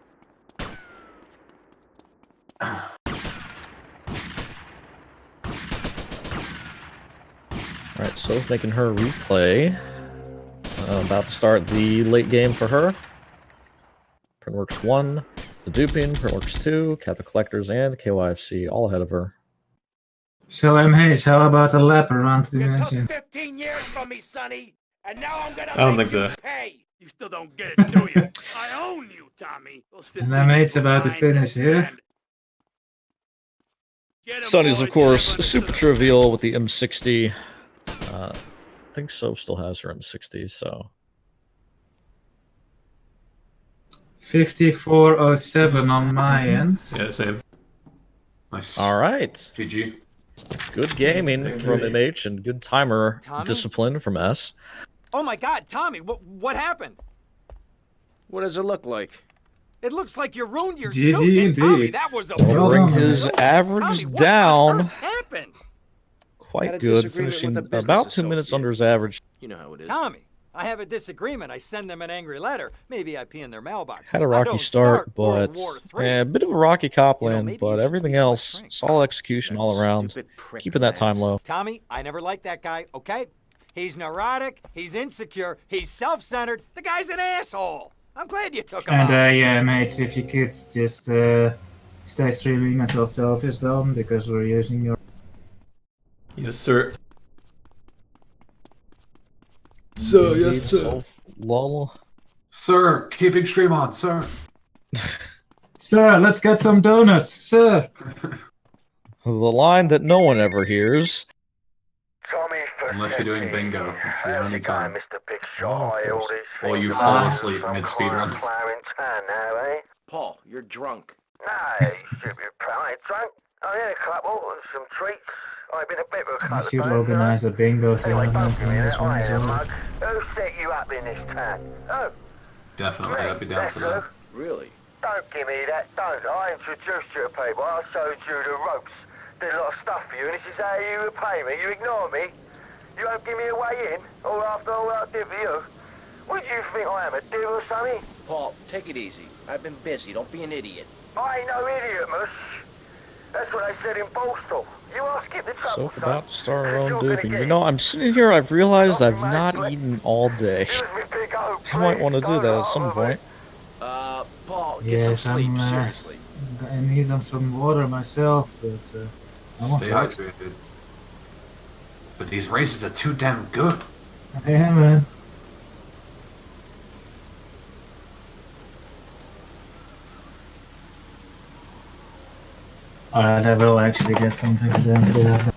Alright, so making her replay. About to start the late game for her. Printworks 1, the duping, Printworks 2, Kappa Collectors, and KYFC all ahead of her. So MH, how about a lap around the dimension? 15 years from me, Sonny, and now I'm gonna I don't think so. pay. You still don't get it, do you? I own you, Tommy. And MH's about to finish here. Sonny's, of course, super trivial with the M60. I think So still has her M60, so... 5407 on my end. Yeah, same. Nice. All right. GG. Good gaming from MH and good timer discipline from S. Oh my God, Tommy, what happened? What does it look like? It looks like you ruined your GG suit. And Tommy, indeed. that was a Will bring done, his man. average Tommy, down. What on earth happened? Had Quite a good, disagreement finishing with a business about 2 minutes associate. under his average. You know how it is. Tommy, I have a disagreement. I send them an angry letter. Maybe I pee in their mailbox. Had a I rocky don't start, World but War III. a bit of a rocky Copland, maybe but you should everything speak to my else, Frank. solid execution all around. Stupid prick Keeping that time ass. low. Tommy, I never liked that guy, okay? He's neurotic, he's insecure, he's self-centered. The guy's an asshole. I'm glad you took him And out. yeah, mates, if you could just stay streaming until self is done, because we're using your... Yes, sir. Indeed, sophLUL. Sir, keeping stream on, sir. Sir, let's get some donuts, sir! The line that no one ever hears. Tommy Unless you're doing bingo. It's the only time. Mr. Big Shot, I all these Or you things fall are asleep some mid-speedrun. quiet player in town now, eh? Paul, you're drunk. No, you stupid pal, I ain't drunk. I had a couple and some treats. I've been a bit of a I couple should of organize a bingo thing Anyway, on don't give me this that. one I as am a well. mug. Who set you up in this town? Oh, Definitely, I'd be down for that. Really? don't give me that, don't. I introduced you to people. I showed you the ropes. Did a lot of stuff for you, and this is how you repay me. You ignore me. You won't give me a way in, all after all I did for you. What do you think I am, a devil or something? Paul, take it easy. I've been busy. Don't be an idiot. I ain't no idiot, Mush. That's what they said in Bolstall. You are skipping trouble, Soph about to start her You're own gonna duping. get You know, I'm sitting here, I've realized I've not eaten all day. Use me big hope, I might please. want to do Don't that at laugh some at me. point. Paul, get Yes, some sleep, I'm, seriously. I need some water myself, but I want Stay to. hydrated. But these races are too damn good. Yeah, man. Alright, I will actually get something to them for that.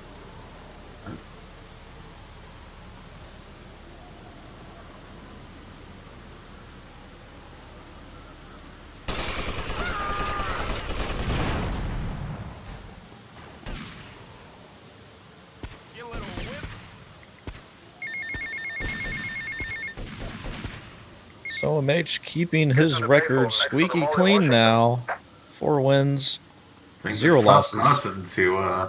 So MH keeping his record squeaky clean now. 4 wins, I think 0 the first losses. person to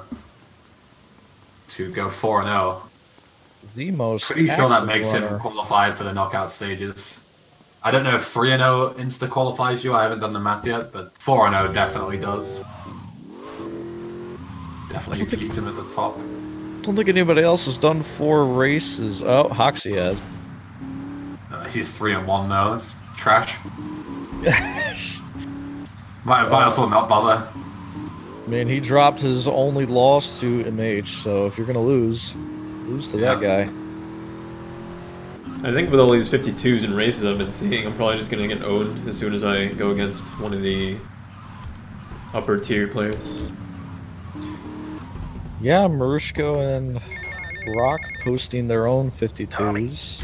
go 4-0. The most Pretty sure that active makes runner. him qualified for the knockout stages. I don't know if 3-0 insta qualifies you. I haven't done the math yet, but 4-0 definitely does. Definitely keeps him at the top. Don't think anybody else has done 4 races. Oh, Hoxie has. He's 3-1 though. It's trash. might as well not bother. Man, he dropped his only loss to MH, so if you're gonna lose to that guy. I think with all these 52s and races I've been seeing, I'm probably just gonna get owned as soon as I go against one of the upper tier players. Yeah, Marushko and Rock posting their own 52s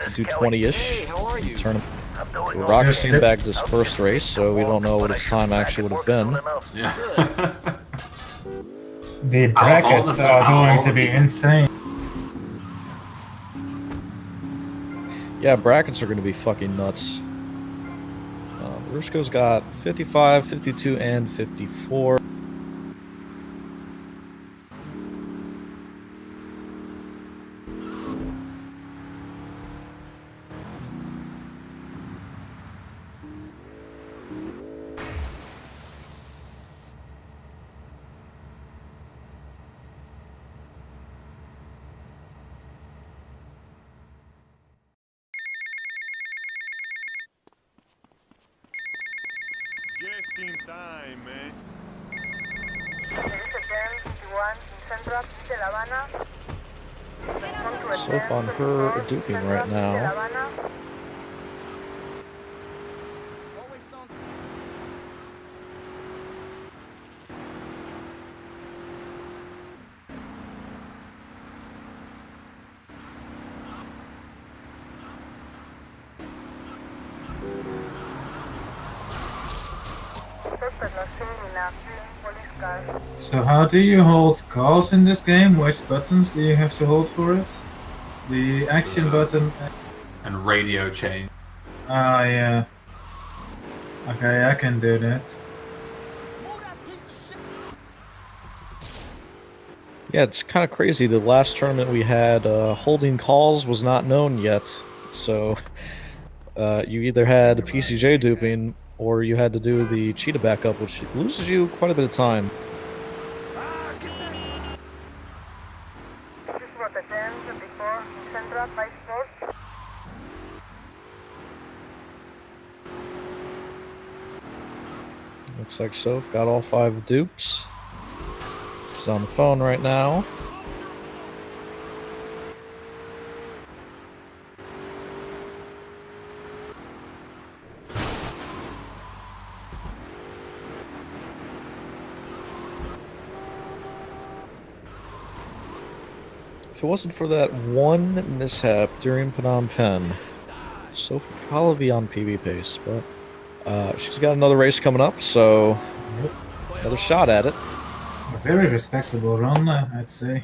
to do 20-ish. Hey, how are you? Tournament. Rock came back this first race, so we don't know what his time actually would have been. Yeah. The brackets are going to be insane. Yeah, brackets are going to be fucking nuts. Marushko's got 55, 52, and 54. Just in time, man. Soph on her duping right now. So how do you hold calls in this game? Which buttons do you have to hold for it? The action button and radio change. Ah, yeah. Okay, I can do that. Yeah, it's kind of crazy. The last tournament we had, holding calls was not known yet. So you either had PCJ duping or you had to do the cheetah backup, which loses you quite a bit of time. Looks like Soph got all 5 dupes. She's on the phone right now. If it wasn't for that one mishap during Phnom Penh, Soph would probably be on PB pace, but she's got another race coming up, so another shot at it. A very respectable run, I'd say.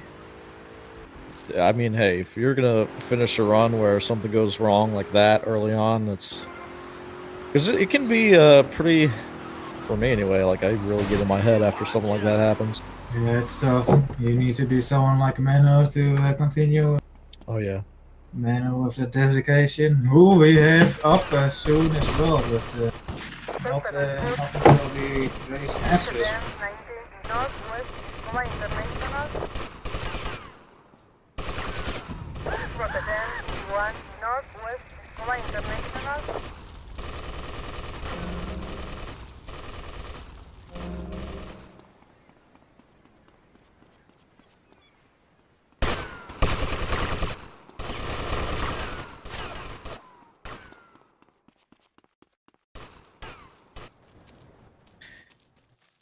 I mean, hey, if you're gonna finish a run where something goes wrong like that early on, that's because it can be pretty, for me anyway. Like I really get in my head after something like that happens. Yeah, it's tough. You need to be someone like Mano to continue. Oh yeah. Mano with the designation, who we have up soon as well, but not until the race after this.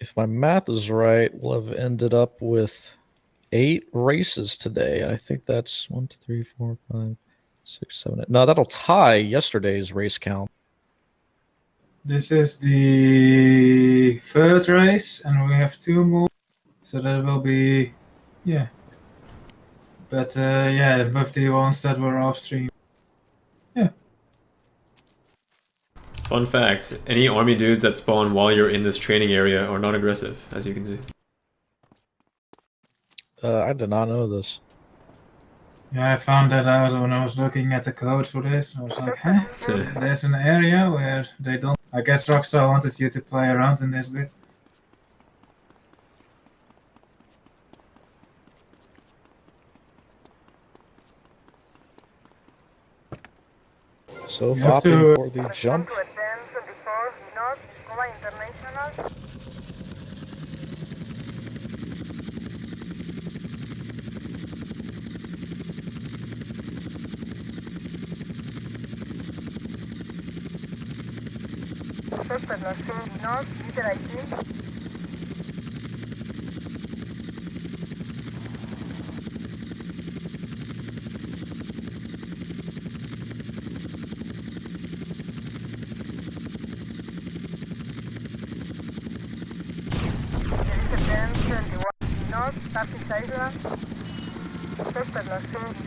If my math is right, we'll have ended up with 8 races today. I think that's 1, 2, 3, 4, 5, 6, 7, 8. No, that'll tie yesterday's race count. This is the 3rd race, and we have 2 more, so that will be, yeah. But yeah, with the ones that were off stream. Yeah. Fun fact, any army dudes that spawn while you're in this training area are not aggressive, as you can see. I did not know this. Yeah, I found that out when I was looking at the code for this. I was like, huh? There's an area where they don't... I guess Rockstar wanted you to play around in this bit. So opting for the jump.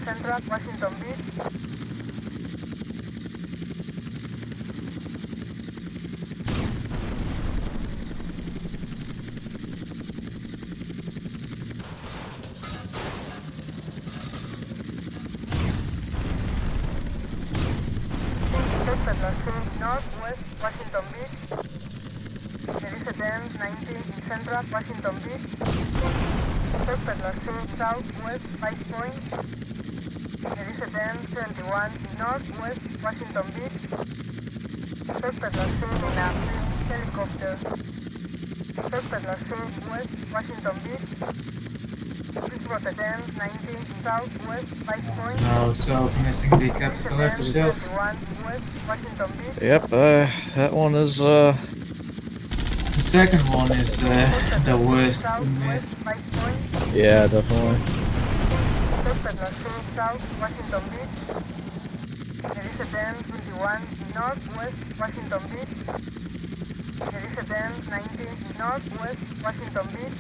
Central, Washington Beach. Northwest Washington Beach. There is a 10-90 in Central Washington Beach. Southwest 5 Point. There is a 10-71 in Northwest Washington Beach. In a helicopter. West Washington Beach. Please got a 10-90 Southwest 5 Point. Oh, so missing the capital letter shelf. Yep, that one is The second one is the worst to miss. yeah, definitely. South Washington Beach. There is a 10-21 Northwest Washington Beach. Jerusalem 19 Northwest Washington Beach.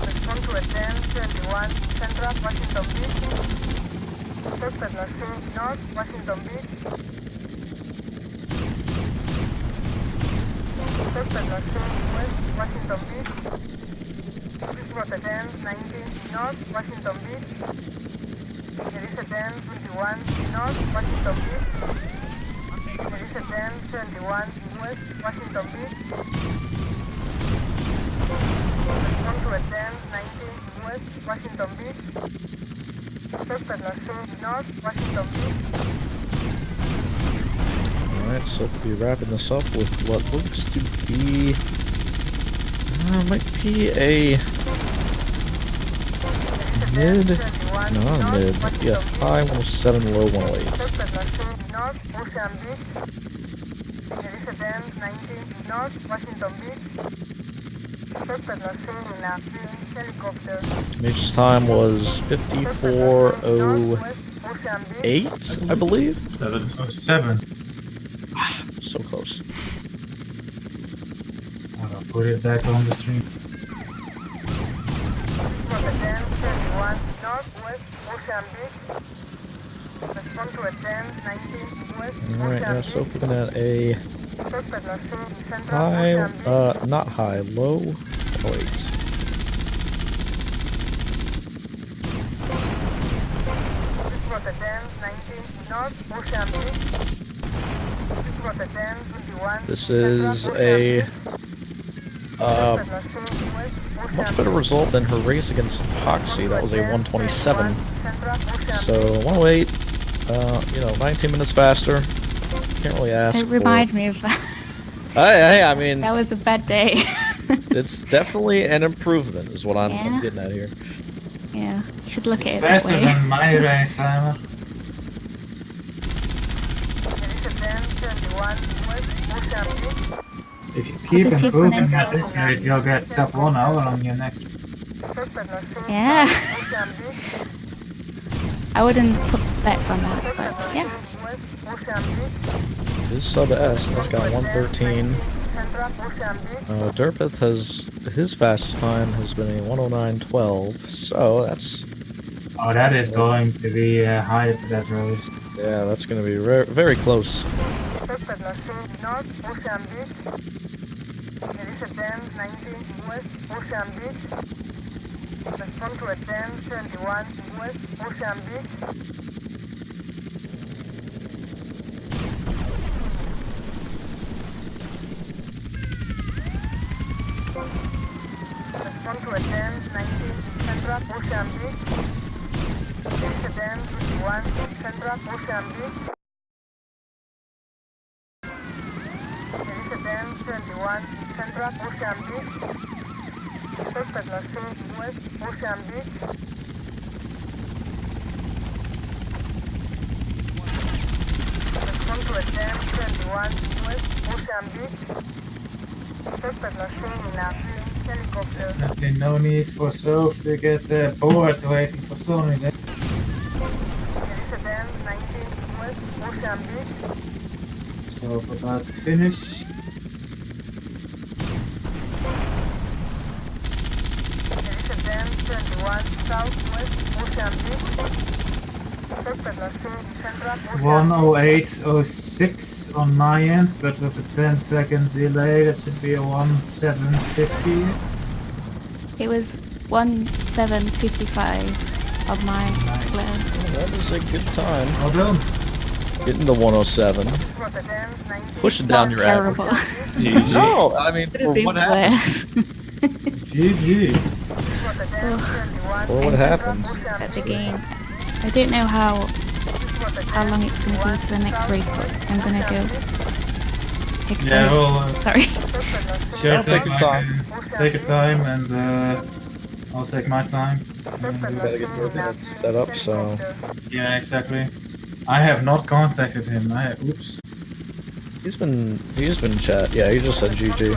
Respond to a 1021 Central Washington Beach. Suspect North North Washington Beach. Suspect North West Washington Beach. Please Rotterdam 19 North Washington Beach. Jerusalem 21 North Washington Beach. Jerusalem 21 West Washington Beach. Respond to a 1019 West Washington Beach. Suspect North Washington Beach. Alright, so we'll be wrapping this up with what looks to be... might be a... mid... no, not a mid. Yeah, high 107, low 108. North Ocean Beach. Jerusalem 19 North Washington Beach. Suspect in a helicopter. Nature's time was 54:08, I believe. 7:07. So close. I'll put it back on the stream. Rotterdam 31 Northwest Ocean Beach. Respond to a 1019 West Alright, yeah, so we're looking at a Suspect high, not high, low 108. Rotterdam 19 North Ocean Beach. Rotterdam 21 This is a much better result than her race against Epoxy. That was a 127. So 108, 19 minutes faster. Can't really ask. It reminds me of that. Hey, I mean, That was a bad day. it's definitely an improvement, is what I'm getting at here. Yeah, you should look at it that Faster way. than my race timer. If you keep Positive improving and at this race, you'll get sub 1 hour on your next. Yeah. I wouldn't put bets on that, but yeah. His sub S, that's got 113. Derpeth has, his fastest time has been a 109.12, so that's... Oh, that is going to be high for that race. Yeah, that's going to be very close. Respond to a 1021 West Ocean Beach. Respond to a 1019 Central Ocean Beach. Jerusalem 21 Central Ocean Beach. Jerusalem 21 Central Ocean Beach. Suspect West Ocean Beach. Respond to a 1021 West Ocean Beach. Suspect in a helicopter. Definitely no need for Soph to get bored waiting for Sony. Jerusalem 19 West Ocean Beach. Soph about to finish. Jerusalem 21 Southwest Ocean Beach. Suspect Central Ocean 108.06 on my end, but with a 10-second delay, that should be a 1750. It was 1755 of my SLUL. That was a good time. Well done. Getting the 107. Pushing down your average. Terrible. No, I mean, Could for have been what happened. worse. GG. For what happened. At the game. I don't know how long it's going to be for the next race, but I'm going to go take a Yeah, break. well, Sorry. sure, take your time. Take your time, and I'll take my time. You gotta get everything set up, so... Yeah, exactly. I have not contacted him. Oops. He's been in chat. Yeah, he just said GG.